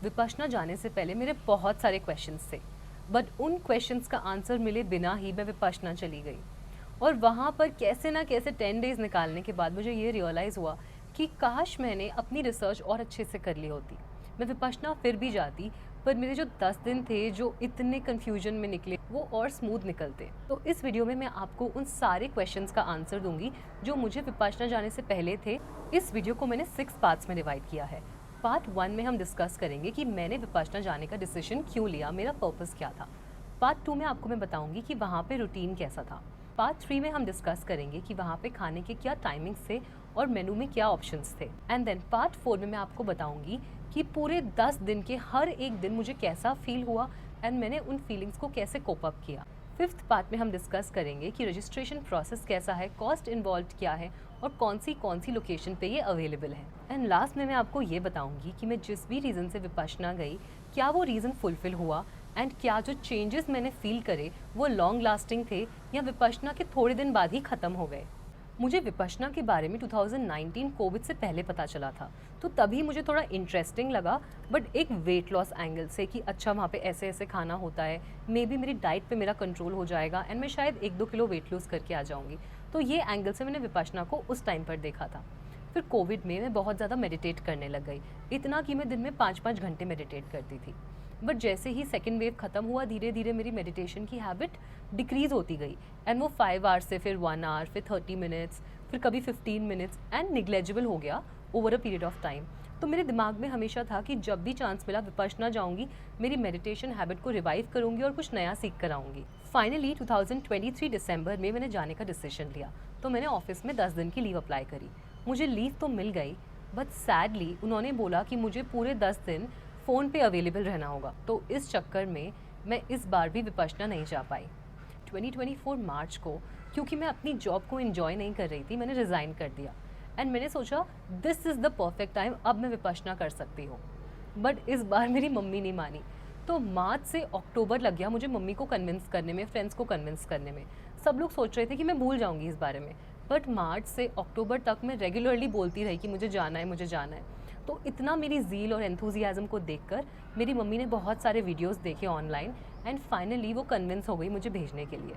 विपश्यना जाने से पहले मेरे बहुत सारे क्वेश्चंस थे, बट उन क्वेश्चंस का आंसर मिले बिना ही मैं विपश्यना चली गई। और वहाँ पर कैसे ना कैसे 10 डेज़ निकालने के बाद मुझे ये रियलाइज़ हुआ कि काश मैंने अपनी रिसर्च और अच्छे से कर ली होती। मैं विपश्यना फिर भी जाती, पर मेरे जो 10 दिन थे जो इतने कन्फ्यूजन में निकले वो और स्मूथ निकलते। तो इस वीडियो में मैं आपको उन सारे क्वेश्चंस का आंसर दूंगी जो मुझे विपश्यना जाने से पहले थे। इस वीडियो को मैंने 6 पार्ट्स में डिवाइड किया है। पार्ट 1 में हम डिस्कस करेंगे कि मैंने विपश्यना जाने का डिसीजन क्यों लिया, मेरा पर्पस क्या था। पार्ट 2 में आपको मैं बताऊंगी कि वहाँ पे रूटीन कैसा था। पार्ट 3 में हम डिस्कस करेंगे कि वहाँ पे खाने के क्या टाइमिंग्स थे और मेनू में क्या ऑप्शंस थे। एंड देन पार्ट 4 में मैं आपको बताऊंगी कि पूरे 10 दिन के हर एक दिन मुझे कैसा फील हुआ एंड मैंने उन फीलिंग्स को कैसे कोप अप किया। 5th पार्ट में हम डिस्कस करेंगे कि रजिस्ट्रेशन प्रोसेस कैसा है, कॉस्ट इन्वॉल्व क्या है और कौन सी लोकेशन पे ये अवेलेबल है। एंड लास्ट में मैं आपको ये बताऊंगी कि मैं जिस भी रीज़न से विपश्यना गई, क्या वो रीज़न फुलफिल हुआ एंड क्या जो चेंजेस मैंने फील करे वो लॉन्ग लास्टिंग थे या विपश्यना के थोड़े दिन बाद ही ख़त्म हो गए। मुझे विपश्यना के बारे में 2019 कोविड से पहले पता चला था, तो तभी मुझे थोड़ा इंटरेस्टिंग लगा, बट एक वेट लॉस एंगल से कि अच्छा वहाँ पे ऐसे ऐसे खाना होता है, मे बी मेरी डाइट पे मेरा कंट्रोल हो जाएगा एंड मैं शायद 1-2 किलो वेट लूज़ करके आ जाऊँगी। तो ये एंगल से मैंने विपश्यना को उस टाइम पर देखा था। फिर कोविड में मैं बहुत ज़्यादा मेडिटेट करने लग गई, इतना कि मैं दिन में 5-5 घंटे मेडिटेट करती थी। बट जैसे ही सेकेंड वेव ख़त्म हुआ, धीरे धीरे मेरी मेडिटेशन की हैबिट डिक्रीज़ होती गई एंड वो 5 आवर्स से फिर 1 आवर, फिर 30 मिनट्स, फिर कभी 15 मिनट्स एंड निग्लेजिबल हो गया over a period of time. तो मेरे दिमाग में हमेशा था कि जब भी चांस मिला विपश्यना जाऊंगी, मेरी मेडिटेशन हैबिट को रिवाइव करूंगी और कुछ नया सीख कर आऊँगी। फाइनली 2023 दिसंबर में मैंने जाने का डिसीजन लिया, तो मैंने ऑफिस में 10 दिन की लीव अप्लाई करी। मुझे लीव तो मिल गई, बट सैडली उन्होंने बोला कि मुझे पूरे 10 दिन फ़ोन पे अवेलेबल रहना होगा। तो इस चक्कर में मैं इस बार भी विपश्यना नहीं जा पाई। 2024 मार्च को, क्योंकि मैं अपनी जॉब को एंजॉय नहीं कर रही थी, मैंने रिज़ाइन कर दिया एंड मैंने सोचा this is the perfect time, अब मैं विपश्यना कर सकती हूँ। बट इस बार मेरी मम्मी नहीं मानी। तो मार्च से अक्टूबर लग गया मुझे मम्मी को कन्विंस करने में, फ्रेंड्स को कन्विंस करने में। सब लोग सोच रहे थे कि मैं भूल जाऊंगी इस बारे में, बट मार्च से अक्टूबर तक मैं रेगुलरली बोलती रही कि मुझे जाना है, मुझे जाना है। तो इतना मेरी ज़ील और एंथुजियाज़म को देखकर मेरी मम्मी ने बहुत सारे वीडियोस देखे ऑनलाइन एंड फाइनली वो कन्विंस हो गई मुझे भेजने के लिए।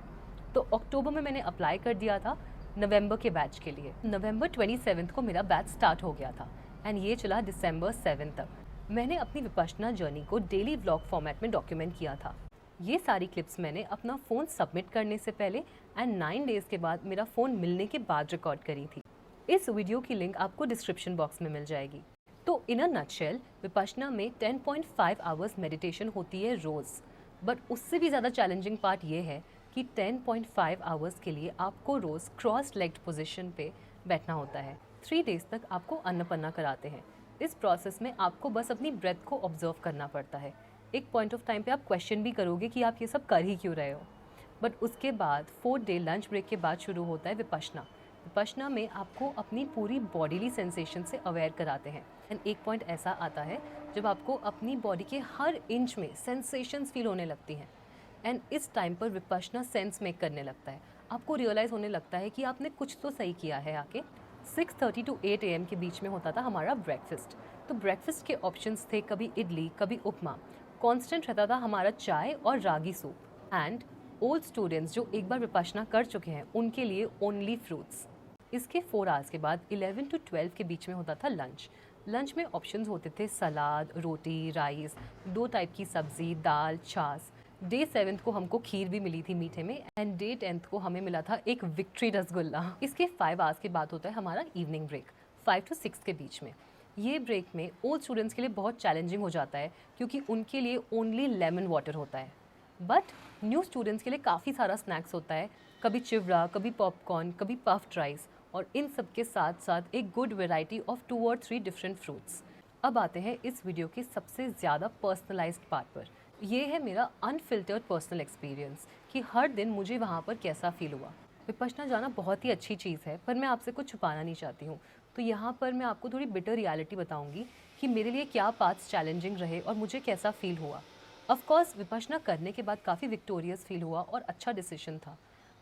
तो अक्टूबर में मैंने अप्लाई कर दिया था नवंबर के बैच के लिए। नवंबर 27 को मेरा बैच स्टार्ट हो गया था एंड ये चला दिसंबर 7 तक। मैंने अपनी विपश्यना जर्नी को डेली व्लॉग फॉर्मेट में डॉक्यूमेंट किया था। ये सारी क्लिप्स मैंने अपना फ़ोन सबमिट करने से पहले एंड 9 डेज़ के बाद मेरा फ़ोन मिलने के बाद रिकॉर्ड करी थी। इस वीडियो की लिंक आपको डिस्क्रिप्शन बॉक्स में मिल जाएगी। तो इन अ नटशेल, विपश्यना में 10.5 आवर्स मेडिटेशन होती है रोज़, बट उससे भी ज़्यादा चैलेंजिंग पार्ट ये है कि 10.5 आवर्स के लिए आपको रोज़ क्रॉस लेग्ड पोजीशन पे बैठना होता है। 3 डेज़ तक आपको अन्नपन्ना कराते हैं। इस प्रोसेस में आपको बस अपनी ब्रेथ को ऑब्जर्व करना पड़ता है। एक पॉइंट ऑफ टाइम पे आप क्वेश्चन भी करोगे कि आप ये सब कर ही क्यों रहे हो। बट उसके बाद 4th डे लंच ब्रेक के बाद शुरू होता है विपश्यना। विपश्यना में आपको अपनी पूरी बॉडीली सेंसेशन से अवेयर कराते हैं एंड एक पॉइंट ऐसा आता है जब आपको अपनी बॉडी के हर इंच में सेंसेशंस फील होने लगती हैं एंड इस टाइम पर विपश्यना सेंस मेक करने लगता है। आपको रियलाइज़ होने लगता है कि आपने कुछ तो सही किया है। आके 6:30 टू 8 AM के बीच में होता था हमारा ब्रेकफास्ट। तो ब्रेकफास्ट के ऑप्शंस थे कभी इडली, कभी उपमा। कांस्टेंट रहता था हमारा चाय और रागी सूप एंड ओल्ड स्टूडेंट्स जो एक बार विपश्यना कर चुके हैं उनके लिए ओनली फ्रूट्स। इसके 4 आवर्स के बाद 11 टू 12 के बीच में होता था लंच। लंच में ऑप्शंस होते थे सलाद, रोटी, राइस, 2 टाइप की सब्जी, दाल, छाछ। डे 7 को हमको खीर भी मिली थी मीठे में एंड डे 10 को हमें मिला था एक विक्ट्री रसगुल्ला। इसके 5 आवर्स के बाद होता है हमारा इवनिंग ब्रेक 5 टू 6 के बीच में। ये ब्रेक में ओल्ड स्टूडेंट्स के लिए बहुत चैलेंजिंग हो जाता है क्योंकि उनके लिए ओनली लेमन वाटर होता है, बट न्यू स्टूडेंट्स के लिए काफ़ी सारा स्नैक्स होता है, कभी चिवड़ा, कभी पॉपकॉर्न, कभी पफ्ड राइस और इन सब के साथ साथ एक गुड वेराइटी ऑफ 2 और 3 डिफरेंट फ्रूट्स। अब आते हैं इस वीडियो के सबसे ज़्यादा पर्सनलाइज्ड पार्ट पर। ये है मेरा अनफिल्टर्ड पर्सनल एक्सपीरियंस कि हर दिन मुझे वहाँ पर कैसा फील हुआ। विपश्यना जाना बहुत ही अच्छी चीज़ है, पर मैं आपसे कुछ छुपाना नहीं चाहती हूँ। तो यहाँ पर मैं आपको थोड़ी बिटर रियलिटी बताऊँगी कि मेरे लिए क्या पाथ्स चैलेंजिंग रहे और मुझे कैसा फील हुआ। ऑफ कोर्स विपश्यना करने के बाद काफ़ी विक्टोरियस फील हुआ और अच्छा डिसीजन था,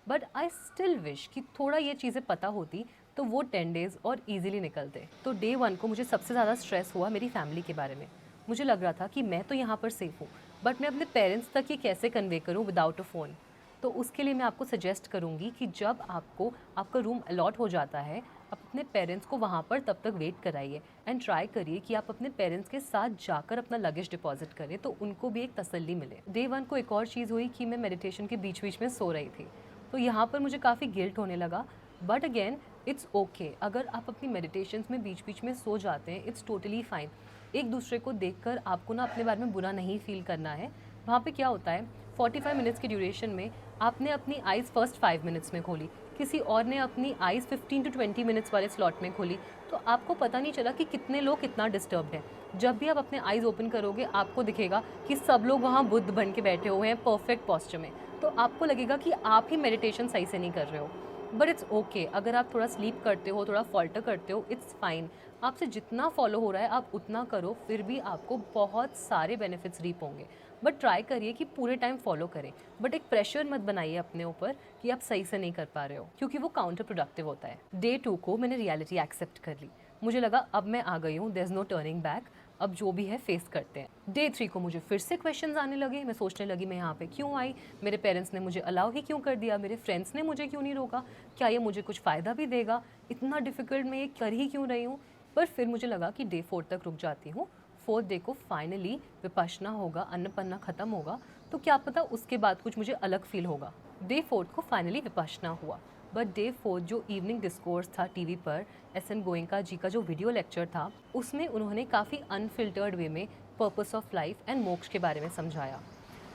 बट आई स्टिल विश कि थोड़ा ये चीज़ें पता होती तो वो 10 डेज़ और ईजिली निकलते। तो डे 1 को मुझे सबसे ज़्यादा स्ट्रेस हुआ मेरी फैमिली के बारे में। मुझे लग रहा था कि मैं तो यहाँ पर सेफ़ हूँ, बट मैं अपने पेरेंट्स तक ये कैसे कन्वे करूँ विदाउट अ फ़ोन। तो उसके लिए मैं आपको सजेस्ट करूँगी कि जब आपको आपका रूम अलॉट हो जाता है, आप अपने पेरेंट्स को वहाँ पर तब तक वेट कराइए एंड ट्राई करिए कि आप अपने पेरेंट्स के साथ जाकर अपना लगेज डिपॉज़िट करें, तो उनको भी एक तसल्ली मिले। डे 1 को एक और चीज़ हुई कि मैं मेडिटेशन के बीच-बीच में सो रही थी, तो यहाँ पर मुझे काफ़ी गिल्ट होने लगा, बट अगेन इट्स ओके। अगर आप अपनी मेडिटेशंस में बीच-बीच में सो जाते हैं, इट्स टोटली फाइन। एक दूसरे को देखकर आपको ना अपने बारे में बुरा नहीं फ़ील करना है। वहाँ पे क्या होता है, 45 मिनट्स की ड्यूरेशन में आपने अपनी आइज़ फर्स्ट 5 मिनट्स में खोली, किसी और ने अपनी आइज़ 15 टू 20 मिनट्स वाले स्लॉट में खोली, तो आपको पता नहीं चला कि कितने लोग कितना डिस्टर्ब्ड हैं। जब भी आप अपने आइज़ ओपन करोगे, आपको दिखेगा कि सब लोग वहाँ बुद्ध बन के बैठे हुए हैं परफेक्ट पोस्चर में, तो आपको लगेगा कि आप ही मेडिटेशन सही से नहीं कर रहे हो। बट इट्स ओके, अगर आप थोड़ा स्लीप करते हो, थोड़ा फॉल्टर करते हो, इट्स फाइन। आपसे जितना फॉलो हो रहा है आप उतना करो, फिर भी आपको बहुत सारे बेनिफिट्स रीप होंगे। बट ट्राई करिए कि पूरे टाइम फॉलो करें, बट एक प्रेशर मत बनाइए अपने ऊपर कि आप सही से नहीं कर पा रहे हो, क्योंकि वो काउंटर प्रोडक्टिव होता है। डे 2 को मैंने रियलिटी एक्सेप्ट कर ली। मुझे लगा अब मैं आ गई हूँ, there is no turning back, अब जो भी है फेस करते हैं। डे 3 को मुझे फिर से क्वेश्चंस आने लगे। मैं सोचने लगी मैं यहाँ पे क्यों आई, मेरे पेरेंट्स ने मुझे अलाउ ही क्यों कर दिया, मेरे फ्रेंड्स ने मुझे क्यों नहीं रोका, क्या ये मुझे कुछ फ़ायदा भी देगा, इतना डिफ़िकल्ट मैं ये कर ही क्यों रही हूँ। पर फिर मुझे लगा कि डे 4 तक रुक जाती हूँ। 4th डे को फाइनली विपश्यना होगा, अन्नपन्ना ख़त्म होगा, तो क्या पता उसके बाद कुछ मुझे अलग फील होगा। डे 4 को फाइनली विपश्यना हुआ, बट डे 4 जो इवनिंग डिस्कोर्स था टीवी पर, एस.एन. गोयनका जी का जो वीडियो लेक्चर था, उसमें उन्होंने काफ़ी अनफिल्टर्ड वे में पर्पस ऑफ लाइफ एंड मोक्ष के बारे में समझाया।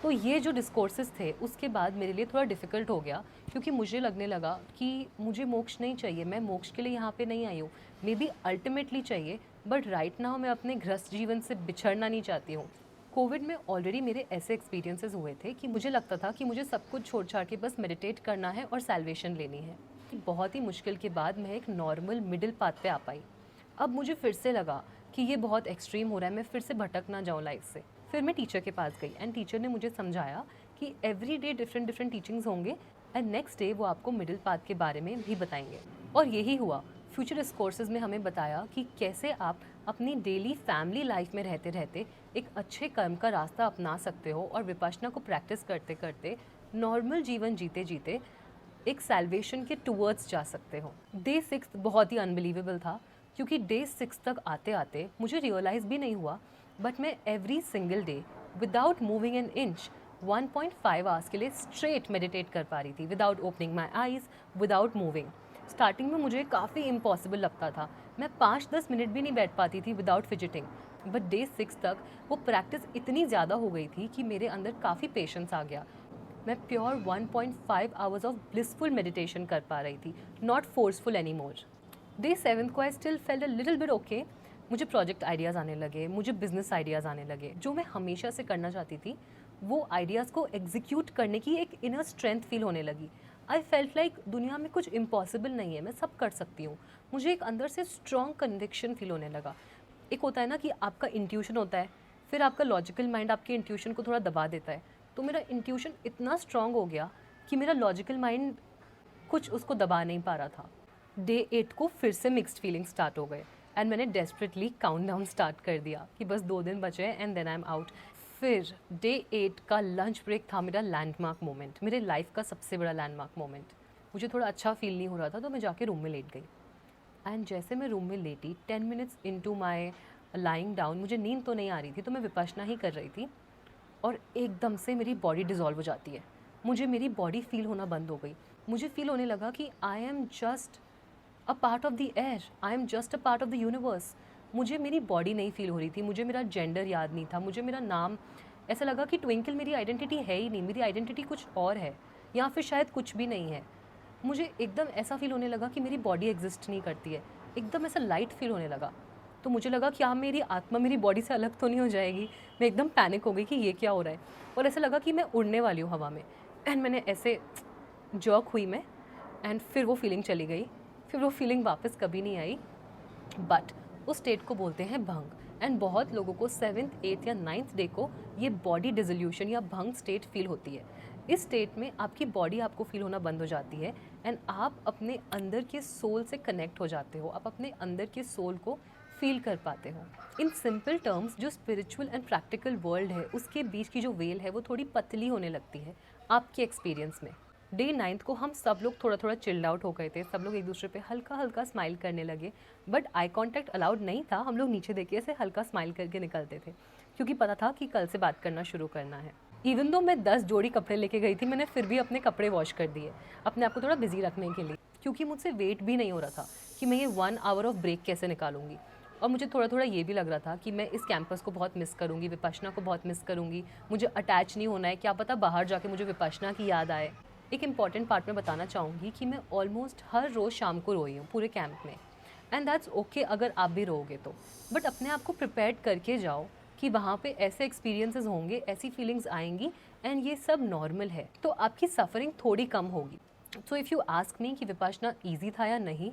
तो ये जो डिस्कोर्सेस थे उसके बाद मेरे लिए थोड़ा डिफ़िकल्ट हो गया, क्योंकि मुझे लगने लगा कि मुझे मोक्ष नहीं चाहिए, मैं मोक्ष के लिए यहाँ पे नहीं आई हूँ। मे बी अल्टीमेटली चाहिए, बट राइट नाउ मैं अपने गृहस्थ जीवन से बिछड़ना नहीं चाहती हूँ। कोविड में ऑलरेडी मेरे ऐसे एक्सपीरियंसेस हुए थे कि मुझे लगता था कि मुझे सब कुछ छोड़ छाड़ के बस मेडिटेट करना है और सैल्वेशन लेनी है। बहुत ही मुश्किल के बाद मैं एक नॉर्मल मिडिल पाथ पे आ पाई। अब मुझे फिर से लगा कि ये बहुत एक्सट्रीम हो रहा है, मैं फिर से भटक ना जाऊँ लाइफ से। फिर मैं टीचर के पास गई एंड टीचर ने मुझे समझाया कि एवरी डे डिफरेंट टीचिंग्स होंगे एंड नेक्स्ट डे वो आपको मिडिल पाथ के बारे में भी बताएंगे। और यही हुआ। फ्यूचर इस कोर्सेज में हमें बताया कि कैसे आप अपनी डेली फैमिली लाइफ में रहते रहते एक अच्छे कर्म का रास्ता अपना सकते हो और विपश्यना को प्रैक्टिस करते करते नॉर्मल जीवन जीते जीते एक सैल्वेशन के टूवर्ड्स जा सकते हो। डे 6 बहुत ही अनबिलीवेबल था, क्योंकि डे 6 तक आते आते मुझे रियलाइज़ भी नहीं हुआ, बट मैं every single day without moving an inch 1.5 hours के लिए स्ट्रेट मेडिटेट कर पा रही थी, विदाउट ओपनिंग माई आइज़, विदाउट मूविंग। स्टार्टिंग में मुझे काफ़ी इम्पॉसिबल लगता था, मैं 5-10 मिनट भी नहीं बैठ पाती थी विदाउट फिजिटिंग, बट डे 6 तक वो प्रैक्टिस इतनी ज़्यादा हो गई थी कि मेरे अंदर काफ़ी पेशेंस आ गया। मैं pure 1.5 hours of blissful meditation कर पा रही थी, not forceful any more. Day 7 को I still felt a little bit okay. मुझे प्रोजेक्ट आइडियाज़ आने लगे, मुझे बिजनेस आइडियाज़ आने लगे, जो मैं हमेशा से करना चाहती थी। वो आइडियाज़ को एग्जीक्यूट करने की एक इनर स्ट्रेंथ फील होने लगी। आई फेल्ट लाइक दुनिया में कुछ इम्पॉसिबल नहीं है, मैं सब कर सकती हूँ। मुझे एक अंदर से स्ट्रॉन्ग कन्विक्शन फील होने लगा। एक होता है ना कि आपका इंट्यूशन होता है, फिर आपका लॉजिकल माइंड आपके इंट्यूशन को थोड़ा दबा देता है। तो मेरा इंट्यूशन इतना स्ट्रॉन्ग हो गया कि मेरा लॉजिकल माइंड कुछ उसको दबा नहीं पा रहा था। डे 8 को फिर से मिक्स्ड फीलिंग स्टार्ट हो गए एंड मैंने डेस्परेटली काउंटडाउन स्टार्ट कर दिया कि बस 2 दिन बचे हैं and then I am out. फिर डे 8 का लंच ब्रेक था मेरा लैंडमार्क मोमेंट, मेरे लाइफ का सबसे बड़ा लैंडमार्क मोमेंट। मुझे थोड़ा अच्छा फील नहीं हो रहा था, तो मैं जाके रूम में लेट गई एंड जैसे मैं रूम में लेटी 10 minutes into my lying down, मुझे नींद तो नहीं आ रही थी, तो मैं विपश्यना ही कर रही थी, और एकदम से मेरी बॉडी डिज़ोल्व हो जाती है। मुझे मेरी बॉडी फील होना बंद हो गई। मुझे फील होने लगा कि I am just a part of the air, I am just a part of the universe. मुझे मेरी बॉडी नहीं फील हो रही थी, मुझे मेरा जेंडर याद नहीं था, मुझे मेरा नाम, ऐसा लगा कि ट्विंकल मेरी आइडेंटिटी है ही नहीं, मेरी आइडेंटिटी कुछ और है, या फिर शायद कुछ भी नहीं है। मुझे एकदम ऐसा फील होने लगा कि मेरी बॉडी एग्जिस्ट नहीं करती है, एकदम ऐसा लाइट फील होने लगा। तो मुझे लगा क्या मेरी आत्मा मेरी बॉडी से अलग तो नहीं हो जाएगी। मैं एकदम पैनिक हो गई कि ये क्या हो रहा है, और ऐसा लगा कि मैं उड़ने वाली हूँ हवा में। एंड मैंने ऐसे जर्क हुई मैं, एंड फिर वो फीलिंग चली गई, फिर वो फीलिंग वापस कभी नहीं आई। बट उस स्टेट को बोलते हैं भंग, एंड बहुत लोगों को 7th 8th या 9th डे को ये बॉडी डिसोल्यूशन या भंग स्टेट फील होती है। इस स्टेट में आपकी बॉडी आपको फील होना बंद हो जाती है एंड आप अपने अंदर के सोल से कनेक्ट हो जाते हो, आप अपने अंदर के सोल को फील कर पाते हो। इन सिंपल टर्म्स, जो स्पिरिचुअल एंड प्रैक्टिकल वर्ल्ड है उसके बीच की जो वेल है वो थोड़ी पतली होने लगती है आपके एक्सपीरियंस में। डे 9 को हम सब लोग थोड़ा थोड़ा चिल्ड आउट हो गए थे, सब लोग एक दूसरे पे हल्का हल्का स्माइल करने लगे, बट आई कांटेक्ट अलाउड नहीं था। हम लोग नीचे देख के ऐसे हल्का स्माइल करके निकलते थे क्योंकि पता था कि कल से बात करना शुरू करना है। इवन दो मैं 10 जोड़ी कपड़े लेके गई थी, मैंने फिर भी अपने कपड़े वॉश कर दिए अपने आप को थोड़ा बिजी रखने के लिए, क्योंकि मुझसे वेट भी नहीं हो रहा था कि मैं ये 1 आवर ऑफ ब्रेक कैसे निकालूंगी। और मुझे थोड़ा थोड़ा ये भी लग रहा था कि मैं इस कैंपस को बहुत मिस करूँगी, विपश्यना को बहुत मिस करूँगी, मुझे अटैच नहीं होना है, क्या पता बाहर जाके मुझे विपश्यना की याद आए। एक इम्पॉर्टेंट पार्ट में बताना चाहूँगी कि मैं ऑलमोस्ट हर रोज़ शाम को रोई हूँ पूरे कैंप में, एंड दैट्स ओके अगर आप भी रोओगे तो, बट अपने आप को प्रिपेयर करके जाओ कि वहाँ पे ऐसे एक्सपीरियंसेस होंगे, ऐसी फीलिंग्स आएंगी, एंड ये सब नॉर्मल है, तो आपकी सफरिंग थोड़ी कम होगी। So if you ask me कि विपश्यना ईजी था या नहीं,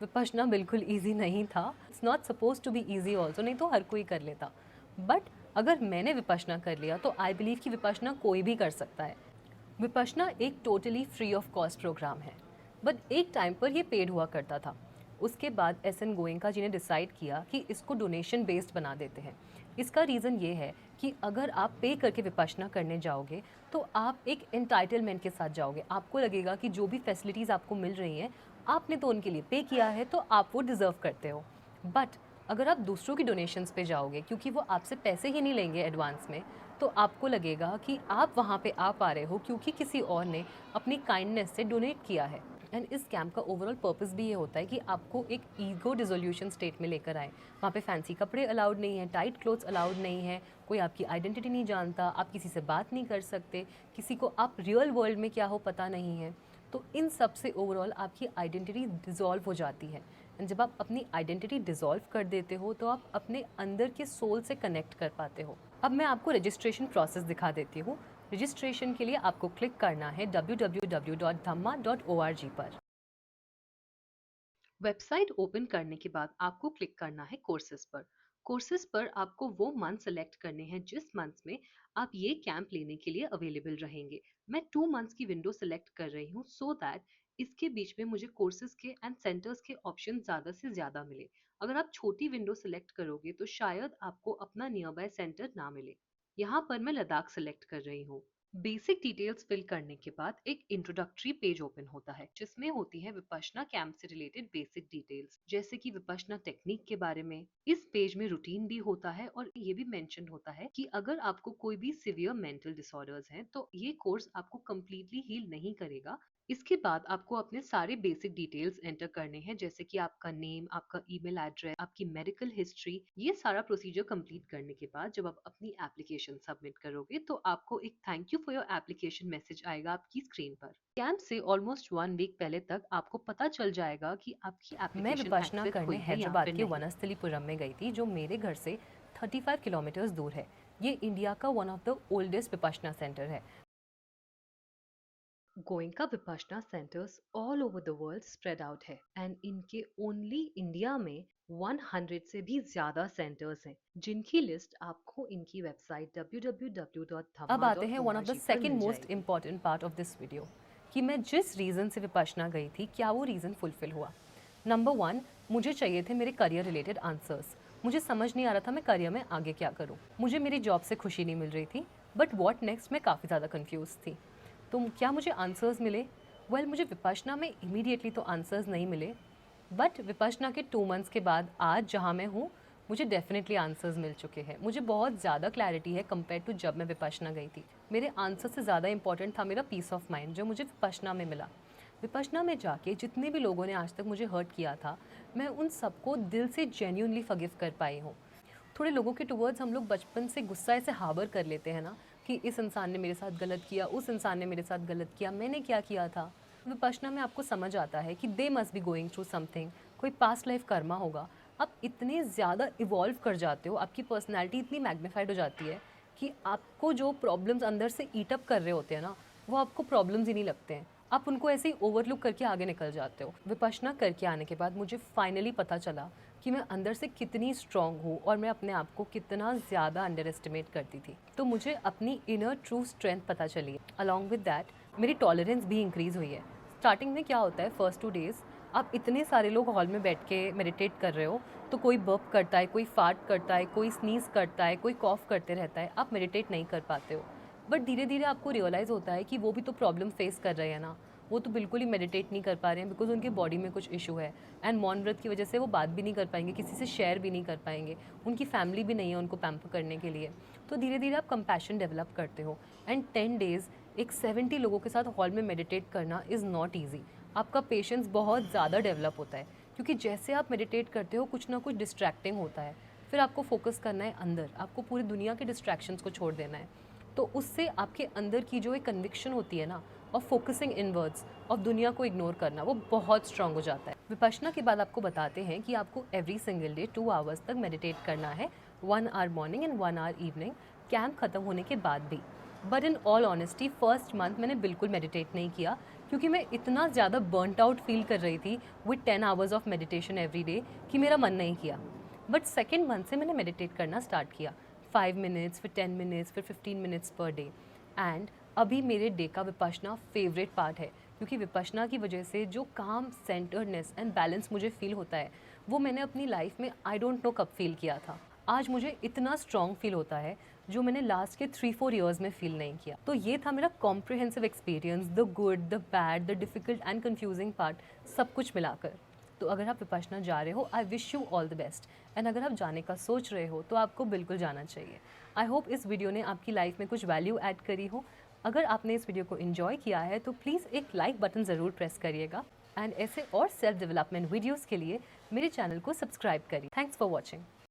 विपश्यना बिल्कुल ईजी नहीं था। It's not suppose to be easy also, नहीं तो हर कोई कर लेता, बट अगर मैंने विपश्यना कर लिया तो आई बिलीव कि विपश्यना कोई भी कर सकता है। विपश्यना एक totally free of cost program है, बट एक टाइम पर ये पेड हुआ करता था। उसके बाद एसएन गोयनका जी ने डिसाइड किया कि इसको डोनेशन बेस्ड बना देते हैं। इसका रीज़न ये है कि अगर आप पे करके विपश्यना करने जाओगे तो आप एक एंटाइटलमेंट के साथ जाओगे, आपको लगेगा कि जो भी फैसिलिटीज़ आपको मिल रही हैं आपने तो उनके लिए पे किया है तो आप वो डिज़र्व करते हो। बट अगर आप दूसरों की डोनेशंस पे जाओगे, क्योंकि वो आपसे पैसे ही नहीं लेंगे एडवांस में, तो आपको लगेगा कि आप वहाँ पे आ पा रहे हो क्योंकि किसी और ने अपनी काइंडनेस से डोनेट किया है। एंड इस कैंप का ओवरऑल पर्पस भी ये होता है कि आपको एक ईगो डिसोल्यूशन स्टेट में लेकर आए। वहाँ पे फैंसी कपड़े अलाउड नहीं है, टाइट क्लोथ्स अलाउड नहीं है, कोई आपकी आइडेंटिटी नहीं जानता, आप किसी से बात नहीं कर सकते, किसी को आप रियल वर्ल्ड में क्या हो पता नहीं है। तो इन सब से ओवरऑल आपकी आइडेंटिटी डिज़ोल्व हो जाती है, एंड जब आप अपनी आइडेंटिटी डिज़ोल्व कर देते हो तो आप अपने अंदर के सोल से कनेक्ट कर पाते हो। अब मैं आपको रजिस्ट्रेशन प्रोसेस दिखा देती हूँ। रजिस्ट्रेशन के लिए आपको क्लिक करना है www.dhamma.org पर। वेबसाइट ओपन करने के बाद आपको क्लिक करना है कोर्सेज पर। कोर्सेज पर आपको वो मंथ सेलेक्ट करने हैं जिस मंथ में आप ये कैंप लेने के लिए अवेलेबल रहेंगे। मैं 2 मंथ्स की विंडो सेलेक्ट कर रही हूँ सो दैट इसके बीच में मुझे कोर्सेज के एंड सेंटर्स के ऑप्शन ज़्यादा से ज़्यादा मिले। अगर आप छोटी विंडो सेलेक्ट करोगे तो शायद आपको अपना नियर बाय सेंटर ना मिले। यहाँ पर मैं लद्दाख सेलेक्ट कर रही हूँ। बेसिक डिटेल्स फिल करने के बाद एक इंट्रोडक्टरी पेज ओपन होता है जिसमें होती है विपश्यना कैंप से रिलेटेड बेसिक डिटेल्स, जैसे कि विपश्यना टेक्निक के बारे में। इस पेज में रूटीन भी होता है और ये भी मेंशन होता है कि अगर आपको कोई भी सिवियर मेंटल डिसऑर्डर्स हैं तो ये कोर्स आपको कम्प्लीटली हील नहीं करेगा। इसके बाद आपको अपने सारे बेसिक डिटेल्स एंटर करने हैं, जैसे कि आपका नेम, आपका ईमेल एड्रेस, आपकी मेडिकल हिस्ट्री। ये सारा प्रोसीजर कंप्लीट करने के बाद जब आप अपनी एप्लीकेशन सबमिट करोगे तो आपको एक thank you for your application message आएगा आपकी स्क्रीन पर। कैंप से ऑलमोस्ट 1 वीक पहले तक आपको पता चल जाएगा कि आपकी एप्लीकेशन मैं विपश्यना करने हैदराबाद के वनस्थलीपुरम में गई थी, जो मेरे घर से 35 किलोमीटर दूर है। ये इंडिया का one of the oldest Vipassana centre है। Goenka Vipassana centres all over the world spread out है, एंड इनके ओनली इंडिया में 100 से भी ज्यादा सेंटर्स हैं, जिनकी लिस्ट आपको इनकी वेबसाइट www.dhamma.org। अब आते हैं one of the second most important part of this video, कि मैं जिस रीज़न से विपश्यना गई थी क्या वो रीज़न फुलफिल हुआ। नंबर 1, मुझे चाहिए थे मेरे करियर रिलेटेड आंसर्स। मुझे समझ नहीं आ रहा था मैं करियर में आगे क्या करूँ। मुझे मेरी जॉब से खुशी नहीं मिल रही थी, बट वॉट नेक्स्ट मैं काफ़ी ज़्यादा कन्फ्यूज़ थी। तो क्या मुझे आंसर्स मिले? वेल, मुझे विपश्यना में इमीडिएटली तो आंसर्स नहीं मिले, बट विपश्यना के 2 मंथ्स के बाद आज जहाँ मैं हूँ मुझे डेफिनेटली आंसर्स मिल चुके हैं। मुझे बहुत ज़्यादा क्लैरिटी है कंपेयर टू जब मैं विपश्यना गई थी। मेरे आंसर से ज़्यादा इंपॉर्टेंट था मेरा पीस ऑफ माइंड, जो मुझे विपश्यना में मिला। विपश्यना में जाके जितने भी लोगों ने आज तक मुझे हर्ट किया था, मैं उन सबको दिल से जेन्यूनली फॉरगिव कर पाई हूँ। थोड़े लोगों के टुवर्ड्स हम लोग बचपन से गुस्सा ऐसे हावर कर लेते हैं ना, कि इस इंसान ने मेरे साथ गलत किया, उस इंसान ने मेरे साथ गलत किया, मैंने क्या किया था। विपश्यना में आपको समझ आता है कि they must be going through something, कोई पास्ट लाइफ कर्मा होगा। आप इतने ज़्यादा इवॉल्व कर जाते हो, आपकी पर्सनैलिटी इतनी मैग्नीफाइड हो जाती है कि आपको जो प्रॉब्लम्स अंदर से ईट अप कर रहे होते हैं ना, वो आपको प्रॉब्लम्स ही नहीं लगते हैं। आप उनको ऐसे ही ओवरलुक करके आगे निकल जाते हो। विपश्यना करके आने के बाद मुझे फाइनली पता चला कि मैं अंदर से कितनी स्ट्रॉन्ग हूँ और मैं अपने आप को कितना ज़्यादा अंडर एस्टिमेट करती थी। तो मुझे अपनी इनर ट्रू स्ट्रेंथ पता चली है। अलॉन्ग विद दैट मेरी टॉलरेंस भी इंक्रीज़ हुई है। स्टार्टिंग में क्या होता है, फर्स्ट 2 डेज़ आप इतने सारे लोग हॉल में बैठ के मेडिटेट कर रहे हो, तो कोई बर्प करता है, कोई फार्ट करता है, कोई स्नीज़ करता है, कोई कॉफ करते रहता है, आप मेडिटेट नहीं कर पाते हो। बट धीरे धीरे आपको रियलाइज़ होता है कि वो भी तो प्रॉब्लम फेस कर रहे हैं ना, वो तो बिल्कुल ही मेडिटेट नहीं कर पा रहे हैं बिकॉज उनके बॉडी में कुछ इशू है, एंड मौन व्रत की वजह से वो बात भी नहीं कर पाएंगे, किसी से शेयर भी नहीं कर पाएंगे, उनकी फैमिली भी नहीं है उनको पैम्पर करने के लिए। तो धीरे धीरे आप कंपैशन डेवलप करते हो, एंड 10 डेज़ एक 70 लोगों के साथ हॉल में मेडिटेट करना इज़ नॉट ईजी। आपका पेशेंस बहुत ज़्यादा डेवलप होता है, क्योंकि जैसे आप मेडिटेट करते हो कुछ ना कुछ डिस्ट्रैक्टिंग होता है, फिर आपको फोकस करना है अंदर, आपको पूरी दुनिया के डिस्ट्रैक्शंस को छोड़ देना है। तो उससे आपके अंदर की जो एक कन्विक्शन होती है ना, ऑफ फोकसिंग इनवर्ड्स, ऑफ दुनिया को इग्नोर करना, वो बहुत स्ट्रांग हो जाता है। विपश्यना के बाद आपको बताते हैं कि आपको एवरी सिंगल डे 2 आवर्स तक मेडिटेट करना है, 1 hour morning and 1 hour evening, camp ख़त्म होने के बाद भी। But in all honesty first month मैंने बिल्कुल मेडिटेट नहीं किया, क्योंकि मैं इतना ज़्यादा बर्नट आउट फील कर रही थी with 10 hours of meditation every day कि मेरा मन नहीं किया। बट सेकेंड मंथ से मैंने मेडिटेट करना स्टार्ट किया, 5 मिनट्स, फिर 10 मिनट्स, फिर 15 मिनट्स पर डे। एंड अभी मेरे डे का विपश्यना फेवरेट पार्ट है, क्योंकि विपश्यना की वजह से जो काम, सेंटर्डनेस एंड बैलेंस मुझे फील होता है, वो मैंने अपनी लाइफ में आई डोंट नो कब फील किया था। आज मुझे इतना स्ट्रॉन्ग फील होता है जो मैंने लास्ट के 3-4 ईयर्स में फील नहीं किया। तो ये था मेरा comprehensive experience, the good, the bad, the difficult and confusing part, सब कुछ मिलाकर। तो अगर आप विपश्यना जा रहे हो, I wish you all the best, and अगर आप जाने का सोच रहे हो तो आपको बिल्कुल जाना चाहिए। आई होप इस वीडियो ने आपकी लाइफ में कुछ वैल्यू ऐड करी हो। अगर आपने इस वीडियो को एंजॉय किया है तो प्लीज़ एक लाइक बटन ज़रूर प्रेस करिएगा, एंड ऐसे और सेल्फ डेवलपमेंट वीडियोज़ के लिए मेरे चैनल को सब्सक्राइब करिए। Thanks for watching.